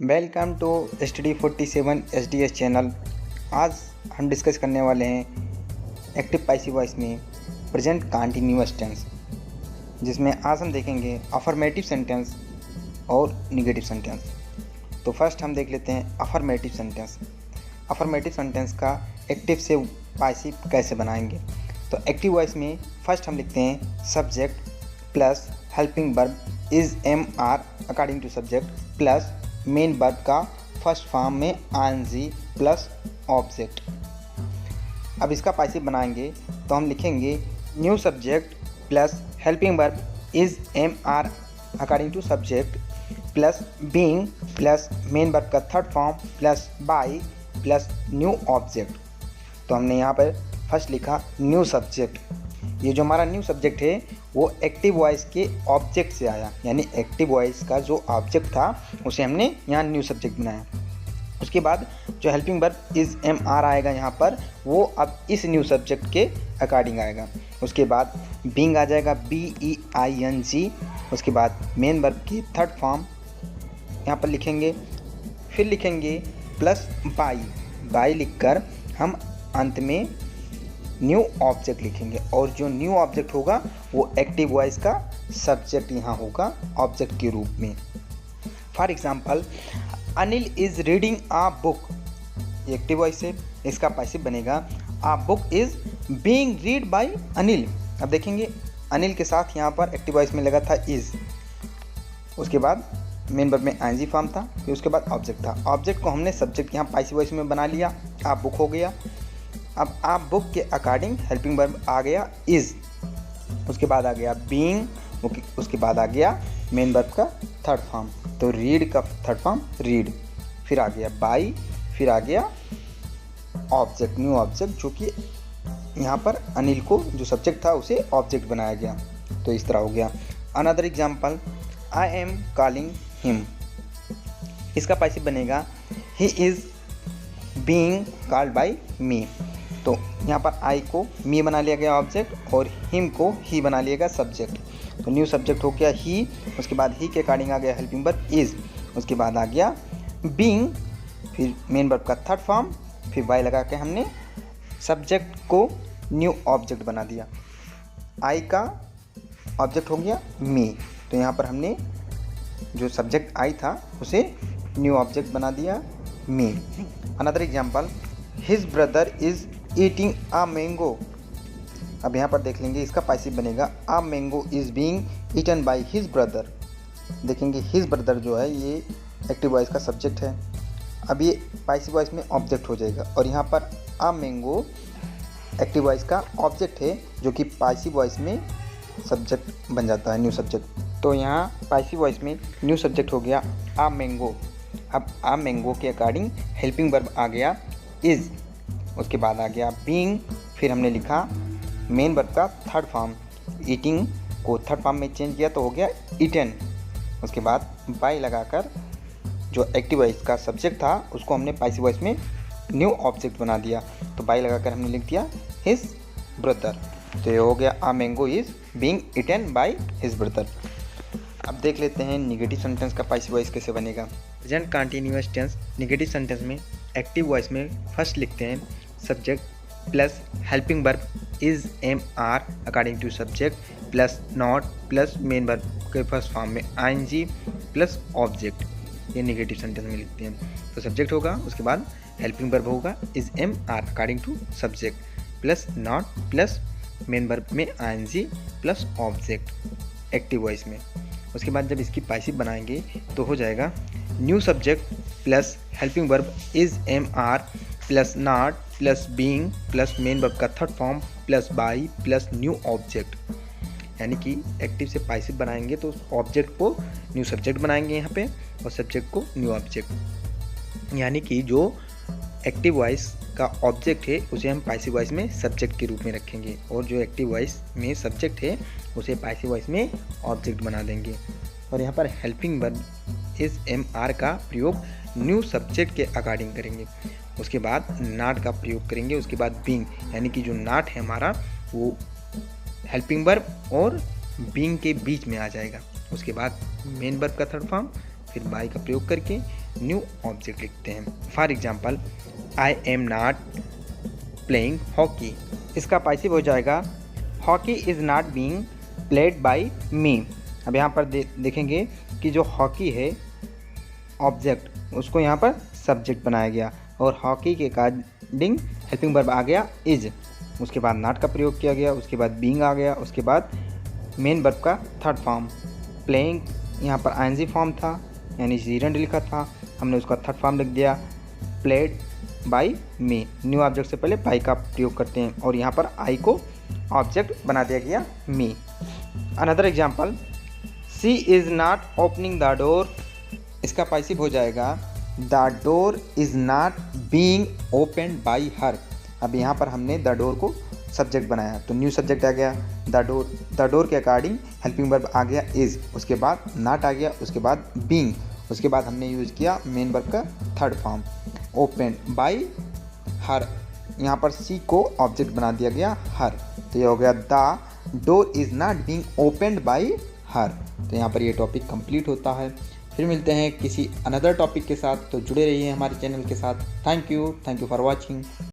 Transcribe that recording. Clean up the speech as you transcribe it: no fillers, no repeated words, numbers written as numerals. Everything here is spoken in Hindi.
Welcome to Study47 SDS channel. आज हम डिस्कस करने वाले हैं एक्टिव पैसिव वॉइस में प्रेजेंट कंटिन्यूअस टेंस, जिसमें आज हम देखेंगे अफर्मेटिव सेंटेंस और निगेटिव सेंटेंस। तो फर्स्ट हम देख लेते हैं अफर्मेटिव सेंटेंस। अफर्मेटिव सेंटेंस का एक्टिव से पैसिव कैसे बनाएंगे। तो एक्टिव वॉइस में फर्स्ट हम लिखते हैं subject plus helping verb is am are according to subject plus main verb का फर्स्ट फॉर्म में आईएनजी प्लस ऑब्जेक्ट। अब इसका पैसिव बनाएंगे तो हम लिखेंगे new subject plus helping verb is am are according to subject plus being plus main verb का third form plus by plus new object. तो हमने यहाँ पर फर्स्ट लिखा न्यू सब्जेक्ट। ये जो हमारा न्यू सब्जेक्ट है वो एक्टिव वॉइस के ऑब्जेक्ट से आया, यानी एक्टिव वॉइस का जो ऑब्जेक्ट था उसे हमने यहाँ न्यू सब्जेक्ट बनाया। उसके बाद जो helping verb is am are आएगा यहाँ पर, वो अब इस न्यू सब्जेक्ट के अकॉर्डिंग आएगा। उसके बाद बीइंग आ जाएगा BEING। उसके बाद मेन वर्ब की थर्ड फॉर्म यहाँ पर लिखेंगे, फिर लिखेंगे प्लस बाय लिखकर हम अंत में न्यू ऑब्जेक्ट लिखेंगे, और जो न्यू ऑब्जेक्ट होगा वो एक्टिव वॉइस का सब्जेक्ट यहाँ होगा ऑब्जेक्ट के रूप में। For example Anil is reading a book, ये एक्टिव वॉइस है, इसका पैसिव बनेगा a book is being read by Anil. अब देखेंगे अनिल के साथ यहाँ पर एक्टिव वॉइस में लगा था इज, उसके बाद मेन वर्ब में आईएनजी फॉर्म था, फिर उसके बाद ऑब्जेक्ट था। ऑब्जेक्ट को हमने सब्जेक्ट यहाँ पैसिव वॉइस में बना लिया, आ बुक हो गया। अब आप बुक के अकॉर्डिंग हेल्पिंग वर्ब आ गया इज, उसके बाद आ गया बीइंग, उसके बाद आ गया मेन वर्ब का थर्ड फॉर्म, तो रीड का थर्ड फॉर्म रीड, फिर आ गया बाय, फिर आ गया ऑब्जेक्ट न्यू ऑब्जेक्ट, जो कि यहाँ पर अनिल को जो सब्जेक्ट था उसे ऑब्जेक्ट बनाया गया। तो इस तरह हो गया। Another example I am calling him, इसका पैसिव बनेगा he is being called by me. तो यहाँ पर आई को मी बना लिया गया ऑब्जेक्ट और हिम को ही बना लिया गया सब्जेक्ट। तो न्यू सब्जेक्ट हो गया ही, उसके बाद ही के अकॉर्डिंग आ गया हेल्पिंग वर्ब इज, उसके बाद आ गया बीइंग, फिर मेन वर्ब का थर्ड फॉर्म, फिर वाई लगा के हमने सब्जेक्ट को न्यू ऑब्जेक्ट बना दिया। आई का ऑब्जेक्ट हो गया मी, तो यहाँ पर हमने जो सब्जेक्ट आई था उसे न्यू ऑब्जेक्ट बना दिया me. Another example his brother is eating a mango. अब यहाँ पर देख लेंगे इसका पैसिव बनेगा a mango is being eaten by his brother. देखेंगे हिज ब्रदर जो है ये एक्टिव वॉइस का सब्जेक्ट है, अब ये पैसिव वॉइस में ऑब्जेक्ट हो जाएगा, और यहाँ पर आ मैंगो एक्टिव वॉइस का ऑब्जेक्ट है जो कि पैसिव वॉइस में सब्जेक्ट बन जाता है न्यू सब्जेक्ट। तो यहाँ पैसिव वॉइस में न्यू सब्जेक्ट हो गया आ मैंगो। अब आ मैंगो के अकॉर्डिंग हेल्पिंग वर्ब आ गया इज़, उसके बाद आ गया बीइंग, फिर हमने लिखा मेन वर्ब का थर्ड फॉर्म, ईटिंग को थर्ड फॉर्म में चेंज किया तो हो गया ईटन। उसके बाद बाय लगाकर जो एक्टिव वॉइस का सब्जेक्ट था उसको हमने पैसिव वॉइस में न्यू ऑब्जेक्ट बना दिया, तो बाय लगाकर हमने लिख दिया हिज ब्रदर। तो ये हो गया a mango is being eaten by his brother. अब देख लेते हैं निगेटिव सेंटेंस का पैसिव वॉइस कैसे बनेगा। Present continuous tense negative sentence में एक्टिव वॉइस में फर्स्ट लिखते हैं subject plus helping verb is am are according to subject plus not plus main verb के फर्स्ट फॉर्म में आईएनजी प्लस ऑब्जेक्ट। ये निगेटिव सेंटेंस में लिखते हैं। तो सब्जेक्ट होगा, उसके बाद हेल्पिंग वर्ब होगा is am are according to subject plus not plus main verb में ING plus object active voice में। उसके बाद जब इसकी पैसिव बनाएंगे तो हो जाएगा new subject plus helping verb is am are plus not plus being plus main verb का third form plus by plus new object. यानी कि एक्टिव से पैसिव बनाएंगे तो ऑब्जेक्ट को न्यू सब्जेक्ट बनाएंगे यहाँ पे और सब्जेक्ट को न्यू ऑब्जेक्ट। यानी कि जो एक्टिव वॉइस का ऑब्जेक्ट है उसे हम पैसिव वॉइस में सब्जेक्ट के रूप में रखेंगे, और जो एक्टिव वॉइस में सब्जेक्ट है उसे पैसिव वॉइस में ऑब्जेक्ट बना देंगे। और यहाँ पर helping verb is am are का प्रयोग न्यू सब्जेक्ट के अकॉर्डिंग करेंगे। उसके बाद नॉट का प्रयोग करेंगे, उसके बाद बीइंग, यानी कि जो नॉट है हमारा वो हेल्पिंग वर्ब और बीइंग के बीच में आ जाएगा। उसके बाद मेन वर्ब का थर्ड फॉर्म, फिर बाय का प्रयोग करके न्यू ऑब्जेक्ट लिखते हैं। For example, I am not playing hockey, इसका पैसिव हो जाएगा hockey is not being played by me. अब यहाँ पर देखेंगे कि जो हॉकी है ऑब्जेक्ट, उसको यहाँ पर सब्जेक्ट बनाया गया और हॉकी के अकॉर्डिंग हेल्पिंग वर्ब आ गया इज, उसके बाद नॉट का प्रयोग किया गया, उसके बाद बीइंग आ गया, उसके बाद मेन वर्ब का थर्ड फॉर्म प्लेइंग, यहाँ पर आईएनजी फॉर्म था यानी जीरेंड लिखा था, हमने उसका थर्ड फॉर्म लिख दिया played by me. New object से पहले बाई का प्रयोग करते हैं और यहाँ पर आई को ऑब्जेक्ट बना दिया गया me. Another example, she is not opening the door, इसका पैसिव हो जाएगा the door is not being opened by her. अब यहाँ पर हमने द डोर को सब्जेक्ट बनाया तो न्यू सब्जेक्ट आ गया द डोर के अकॉर्डिंग हेल्पिंग वर्ब आ गया इज़, उसके बाद नॉट आ गया, उसके बाद बीइंग, उसके बाद हमने यूज़ किया मेन वर्ब का थर्ड फॉर्म ओपन बाय हर, यहाँ पर सी को ऑब्जेक्ट बना दिया गया हर, तो ये हो गया the door is not being opened by हर। तो यहाँ पर ये टॉपिक कंप्लीट होता है। फिर मिलते हैं किसी अनदर टॉपिक के साथ, तो जुड़े रहिए हमारे चैनल के साथ। Thank you for watching.